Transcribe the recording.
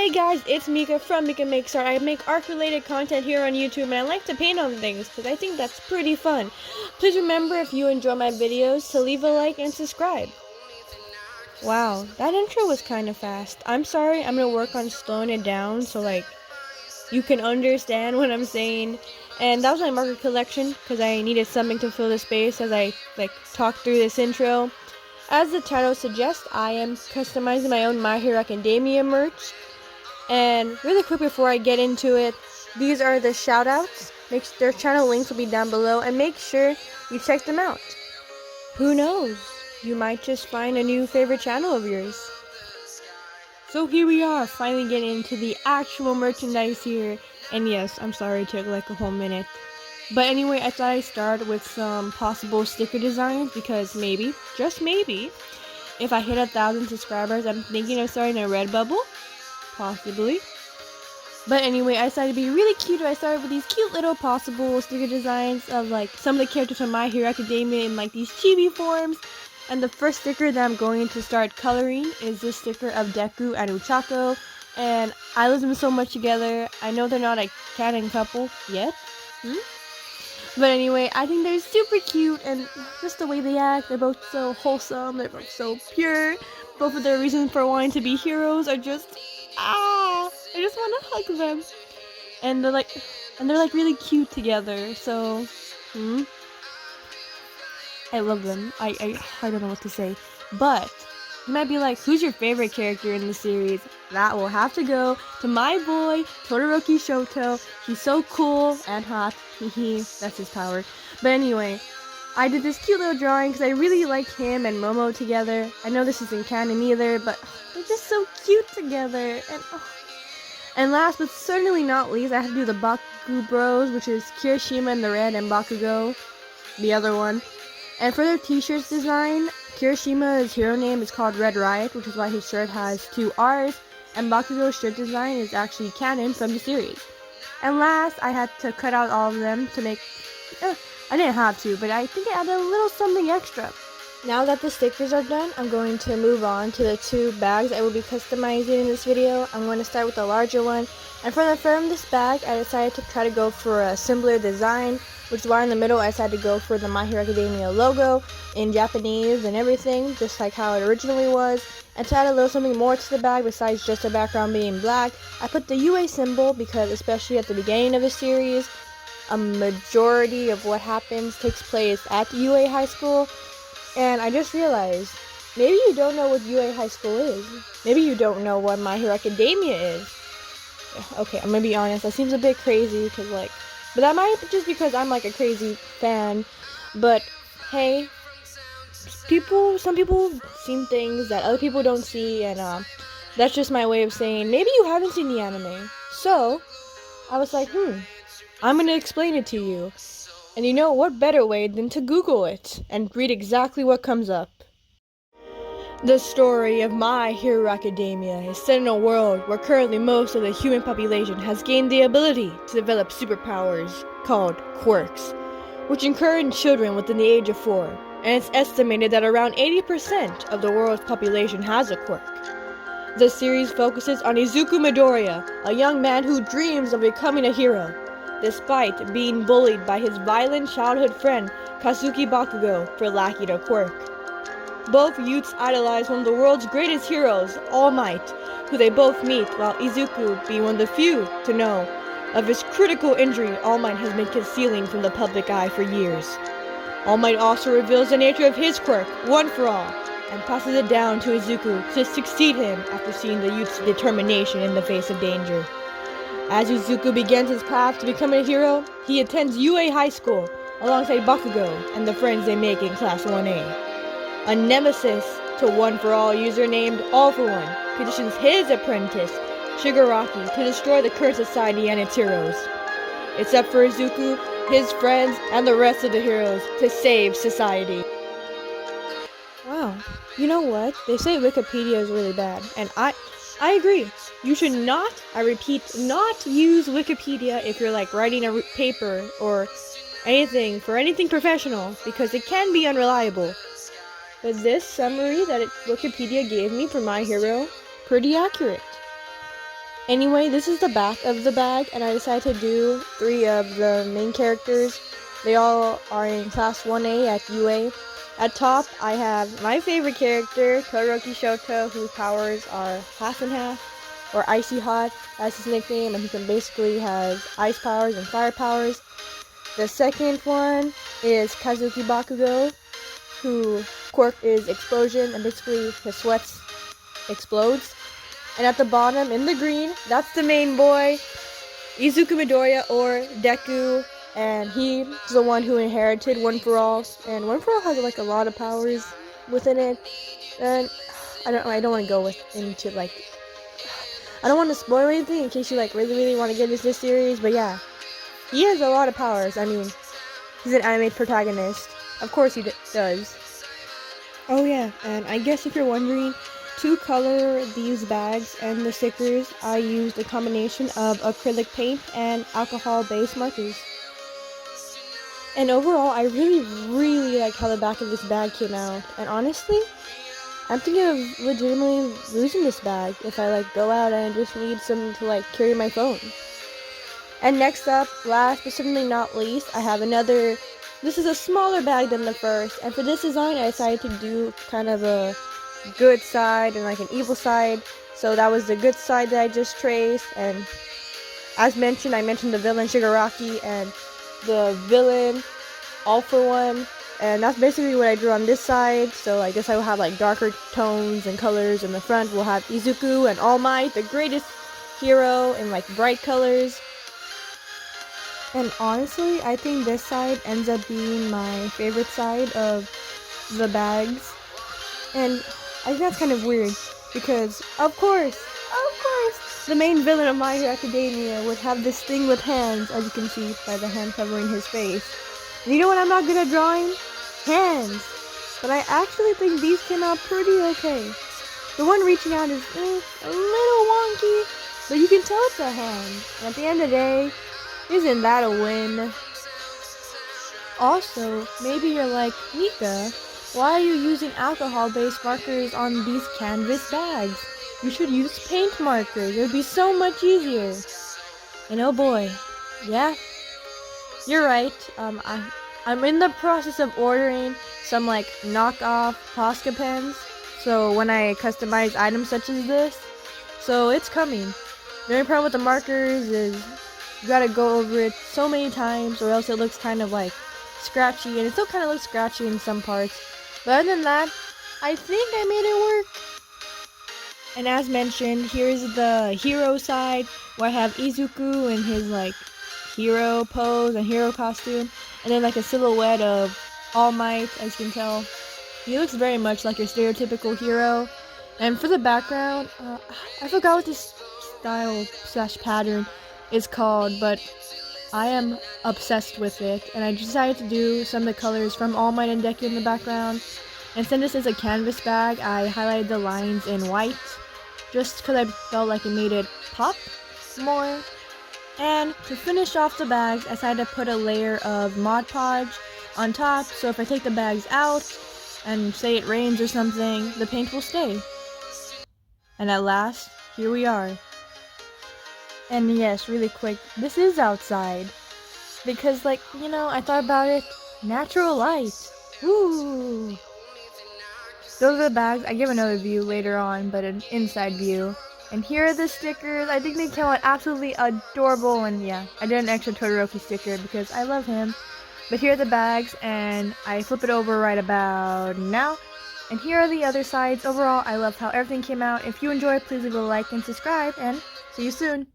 Hey guys, it's Mica from Mica Makes Art. I make art-related content here on YouTube, and I like to paint on things because I think that's pretty fun. Please remember, if you enjoy my videos, to leave a like and subscribe. Wow, that intro was kind of fast. I'm sorry, I'm gonna work on slowing it down so you can understand what I'm saying. And that was my marker collection because I needed something to fill the space as I talk through this intro. As the title suggests, I am customizing my own My Hero Academia merch. And really quick before I get into it, these are the shoutouts. Their channel links will be down below, and make sure you check them out. Who knows? You might just find a new favorite channel of yours. So here we are, finally getting into the actual merchandise here. And yes, I'm sorry it took like a whole minute. But anyway, I thought I'd start with some possible sticker designs because maybe, just maybe, if I hit 1,000 subscribers, I'm thinking of starting a Redbubble. Possibly. But anyway, I decided to be really cute. I started with these cute little possible sticker designs of some of the characters from My Hero Academia in these chibi forms. And the first sticker that I'm going to start coloring is this sticker of Deku and Uchako. And I love them so much together. I know they're not a canon couple yet. But anyway, I think they're super cute, and just the way they act, they're both so wholesome, they're both so pure. Both of their reasons for wanting to be heroes are just, I just want to hug them. And they're really cute together, so, I love them. I don't know what to say. But you might be like, who's your favorite character in the series? That will have to go to my boy, Todoroki Shoto. He's so cool and hot. That's his power. But anyway, I did this cute little drawing because I really like him and Momo together. I know this isn't canon either, but they're just so cute together. And last but certainly not least, I have to do the Bakugo Bros, which is Kirishima in the red and Bakugo, the other one. And for their t-shirts design, Kirishima's hero name is called Red Riot, which is why his shirt has 2 R's, and Bakugo's shirt design is actually canon from the series. And last, I had to cut out all of them to make, I didn't have to, but I think I added a little something extra. Now that the stickers are done, I'm going to move on to the 2 bags I will be customizing in this video. I'm going to start with the larger one, and for the front of this bag, I decided to try to go for a simpler design, which is why in the middle I decided to go for the My Hero Academia logo in Japanese and everything, just like how it originally was. And to add a little something more to the bag besides just the background being black, I put the UA symbol because especially at the beginning of the series, a majority of what happens takes place at UA High School. And I just realized, maybe you don't know what UA High School is. Maybe you don't know what My Hero Academia is. Okay, I'm gonna be honest, that seems a bit crazy but that might be just because I'm a crazy fan. But hey, some people see things that other people don't see, and that's just my way of saying maybe you haven't seen the anime. So I was like, I'm gonna explain it to you. And you know what better way than to Google it and read exactly what comes up. The story of My Hero Academia is set in a world where currently most of the human population has gained the ability to develop superpowers called quirks, which encourage children within the age of 4, and it's estimated that around 80% of the world's population has a quirk. The series focuses on Izuku Midoriya, a young man who dreams of becoming a hero, despite being bullied by his violent childhood friend Kazuki Bakugo for lacking a quirk. Both youths idolize one of the world's greatest heroes, All Might, who they both meet while Izuku being one of the few to know of his critical injury All Might has been concealing from the public eye for years. All Might also reveals the nature of his quirk, One for All, and passes it down to Izuku to succeed him after seeing the youth's determination in the face of danger. As Izuku begins his path to becoming a hero, he attends UA High School alongside Bakugo and the friends they make in Class 1A. A nemesis to One for All user named All for One petitions his apprentice, Shigaraki, to destroy the current society and its heroes. It's up for Izuku, his friends, and the rest of the heroes to save society. Wow, you know what? They say Wikipedia is really bad, and I agree. You should not, I repeat, not use Wikipedia if you're writing a paper or anything for anything professional, because it can be unreliable. But this summary that Wikipedia gave me for My Hero, pretty accurate. Anyway, this is the back of the bag, and I decided to do 3 of the main characters. They all are in class 1A at UA. At top, I have my favorite character, Todoroki Shoto, whose powers are half and half, or Icy Hot, that's his nickname, and he can basically has ice powers and fire powers. The second one is Kazuki Bakugo, who quirk is Explosion, and basically his sweats explodes. And at the bottom, in the green, that's the main boy, Izuku Midoriya, or Deku, and he's the one who inherited One For All, and One For All has like a lot of powers within it, and I don't want to go into like, I don't want to spoil anything in case you like really want to get into this series, but yeah, he has a lot of powers. I mean, he's an anime protagonist, of course he does. Oh yeah, and I guess if you're wondering, to color these bags and the stickers, I used a combination of acrylic paint and alcohol-based markers. And overall, I really like how the back of this bag came out. And honestly, I'm thinking of legitimately losing this bag if I like go out and just need something to like carry my phone. And next up, last but certainly not least, I have another. This is a smaller bag than the first, and for this design, I decided to do kind of a good side and like an evil side. So that was the good side that I just traced, and as mentioned, I mentioned the villain Shigaraki and the villain All For One, and that's basically what I drew on this side. So I guess I will have like darker tones and colors. In the front we'll have Izuku and All Might, the greatest hero, in like bright colors. And honestly, I think this side ends up being my favorite side of the bags. And I think that's kind of weird, because of course, the main villain of My Hero Academia would have this thing with hands, as you can see by the hand covering his face. And you know what I'm not good at drawing? Hands. But I actually think these came out pretty okay. The one reaching out is a little wonky, but you can tell it's a hand. And at the end of the day, isn't that a win? Also, maybe you're like, Mica, why are you using alcohol-based markers on these canvas bags? You should use paint markers. It would be so much easier. And oh boy, yeah, you're right. I'm in the process of ordering some like knockoff Posca pens. So when I customize items such as this, so it's coming. The only problem with the markers is you gotta go over it so many times, or else it looks kind of like scratchy, and it still kind of looks scratchy in some parts. But other than that, I think I made it work. And as mentioned, here's the hero side, where I have Izuku in his like hero pose and hero costume, and then like a silhouette of All Might, as you can tell. He looks very much like your stereotypical hero. And for the background, I forgot what this style / pattern is called, but I am obsessed with it, and I decided to do some of the colors from All Might and Deku in the background. And since this is a canvas bag, I highlighted the lines in white, just because I felt like it made it pop more. And to finish off the bags, I decided to put a layer of Mod Podge on top, so if I take the bags out, and say it rains or something, the paint will stay. And at last, here we are. And yes, really quick, this is outside. Because like, you know, I thought about it, natural light. Woo! Those are the bags. I give another view later on, but an inside view. And here are the stickers. I think they came out absolutely adorable, and yeah, I did an extra Todoroki sticker because I love him. But here are the bags, and I flip it over right about now. And here are the other sides. Overall, I love how everything came out. If you enjoyed, please leave a like and subscribe, and see you soon.